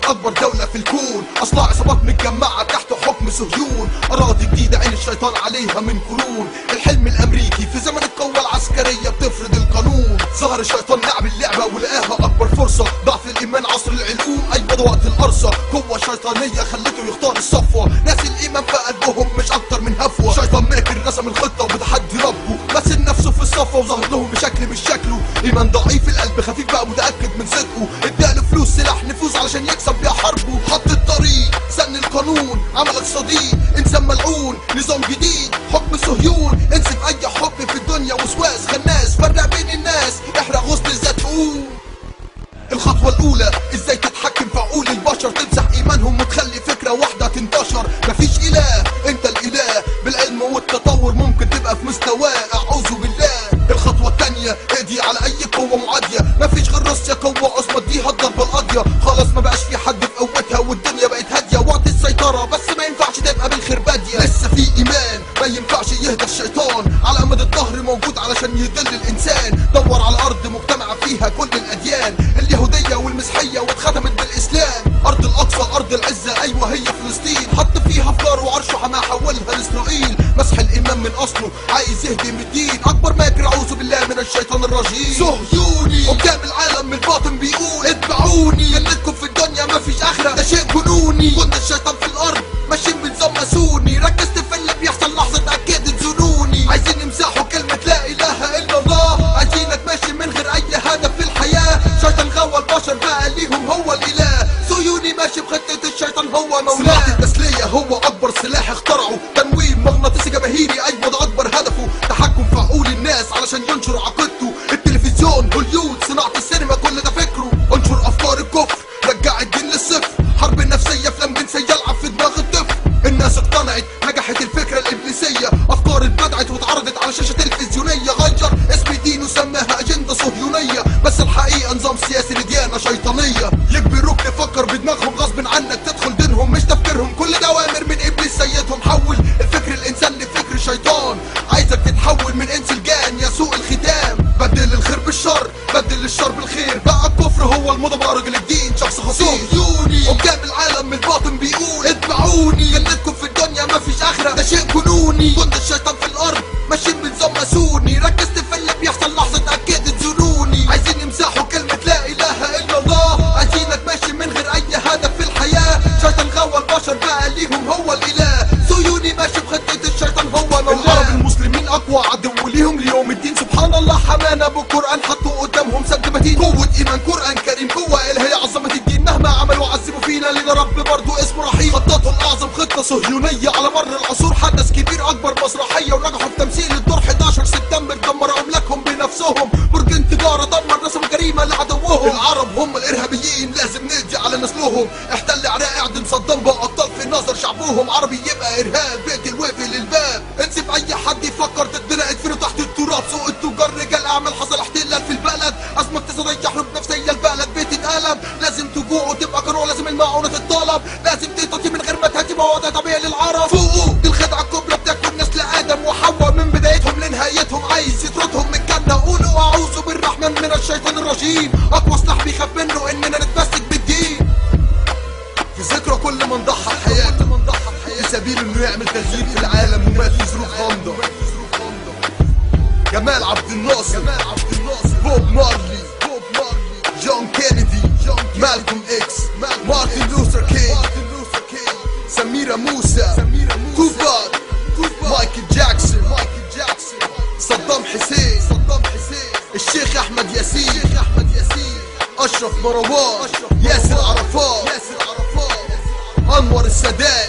اكبر دولة في الكون، اصلا عصابات متجمعة تحت حكم صهيون، اراضي جديدة عين الشيطان عليها من قرون. الحلم الامريكي في زمن القوة العسكرية بتفرض القانون. ظهر الشيطان لعب اللعبة ولقاها اكبر فرصة، ضعف الايمان عصر العلوم ايبض وقت القرصة. قوة شيطانية خلته يختار الصفوة، ناس الايمان في قلبهم مش اكتر من هفوة. شيطان ماكر رسم الخطة وبتحدي ربه، مثل نفسه في الصفوة وظهر لهم بشكل مش شكله. ايمان ضعيف القلب خفيف بقى متأكد من صدقه، اداله فلوس سلاح نفوذ علشان يكسب بيها حربه. حط الطريق سن القانون عملك صديق، انسان ملعون نظام جديد حكم صهيون. انسف اي حكم في الدنيا وسواس خناس، فرق بين الناس احرق غصن الذات فوق. الخطوة الأولى ازاي تتحكم في عقول البشر، تمسح إيمانهم وتخلي فكرة واحدة تنتشر. مفيش إله أنت الإله، بالعلم والتطور ممكن تبقى في مستواه، أعوذ بالله. الخطوة التانية اقضي على أي قوة معادية، مفيش غير روسيا قوة عظمى اديها الضربة القاضية. خلاص ما بقاش في حد في قوتها والدنيا بقت هادية، وقت السيطرة بس ما ينفعش تبقى بالخير بادية. لسه في إيمان ما ينفعش يهدى الشيطان، على أمد الظهر موجود علشان يضل الإنسان. دور على أرض مجتمعة فيها كل الأديان، اليهودية والمسيحية واتختمت بالإسلام. أرض الأقصى أرض العزة أيوة هي فلسطين، حط فيها فلار وعرشه حما حولها لإسرائيل. مسح الإيمان من أصله عايز يهدم الدين، أكبر ماكر أعوذ بالله من الشيطان الرجيم. صهيوني قدام العالم من الباطن بيقول اتبعوني، جنتكم في الدنيا مفيش آخرة ده شيء جنوني. كنا الشيطان في الأرض ماشيين بنظام ماسوني، ركزت في اللي بيحصل لحظة اتأكد تزونوني. عايزين يمسحوا كلمة لا إله إلا الله، عايزينك ماشي من غير أي هدف في الحياة. شيطان غوى البشر بقى ليهم هو الإله، صهيوني ماشي بخطة الشيطان هو مولاه. سلاح التسلية هو أكبر سلاح اخترعه، تنويم مغناطيسي جماهيري أيوة ده أكبر هدفه. تحكم في عقول الناس علشان ينشر عقيدته، التلفزيون هوليود صناعة السينما كل ده فكره. انشر أفكار الكفر رجع الدين للصفر، حرب النفسية أفلام جنسية يلعب في دماغ الطفل. الناس اقتنعت نجحت الفكرة الإبليسية، أفكار اتبدعت واتعرضت على شاشة تلفزيونية. غير اسم دين وسماها أجندة صهيونية، بس الحقيقة نظام سياسي لديانة شيطانية. يجبروك تفكر بدماغهم غصب عنك تدخل دينهم مش تفكيرهم، كل ده أوامر من إبليس سيدهم. حول الفكر الإنسان لفكر شيطان، عايزك تتحول من إنس الجان يا سوء الختام. بدل الخير بالشر بدل الشر بالخير، بقى الكفر هو الموضة بقى راجل الدين شخص خطير. صهيوني قدام العالم من الباطن بيقول اتبعوني، جنتكم في الدنيا مفيش آخرة ده شيء جنوني. كنا الشيطان في الأرض ماشيين بنظام ماسوني، ركزت في اللي بيحصل لحظة اتأكد تزونوني. عايزين يمسحوا كلمة لا إله إلا الله، عايزينك ماشي من غير أي هدف في الحياة. شيطان غوى البشر بقى ليهم هو الإله، صهيوني ماشي بخطة الشيطان هو مولاه. العرب المسلمين أقوى عدو ليهم ليوم الدين، سبحان الله حمانا بالقرآن حطوا قدامهم سد متين. قوة إيمان قرآن كريم قوة إلهية عظمت الدين، مهما عملوا عذبوا فينا لنا رب برضو اسمه رحيم. خططوا الأعظم خطة صهيونية على مر العصور، حدث كبير أكبر مسرحية ونجحوا في تمثيل الدور. 11 سبتمبر دمر أملاكهم بنفسهم، برج تجارة دمر رسم جريمة لعدوهم. العرب هم الإرهابيين لازم نقضي على نسلهم، احتل عراق اعدم صدام بقى أبطال في نظر شعبهم. عربي يبقى إرهاب بيت الوافي للباب، انسف أي حد يفكر تتدرق ادفنه تحت التراب. سوق التجار رجال أعمال حصل احتلال في البلد، أزمة اقتصادية حروب نفسية البلد بتتقلب. لازم تجوع وتبقى قانون، لازم المعونة تتطلب، لازم تطي من غير ما تهدي، ما هو ده طبيعي للعرب. فوقوا دي الخدعة الكبرى بتاكل نسل آدم وحواء من بدايتهم لنهايتهم، عايز يطردهم من الجنة. قولوا أعوذ بالرحمن من الشيطان الرجيم، أقوى سلاح بيخاف منه إننا نتمسك بالدين. في ذكرى كل من ضحى بحياته في سبيل إنه يعمل تغيير في العالم ومات في ظروف غامضة. جمال عبد الناصر، بوب مارلي، جون كينيدي، مالكوم إكس، مارتن لوثر كينج، سميرة موسى، توباك، مايكل جاكسون، صدام حسين، الشيخ أحمد ياسين، أشرف مروان، ياسر عرفات، أنور السادات،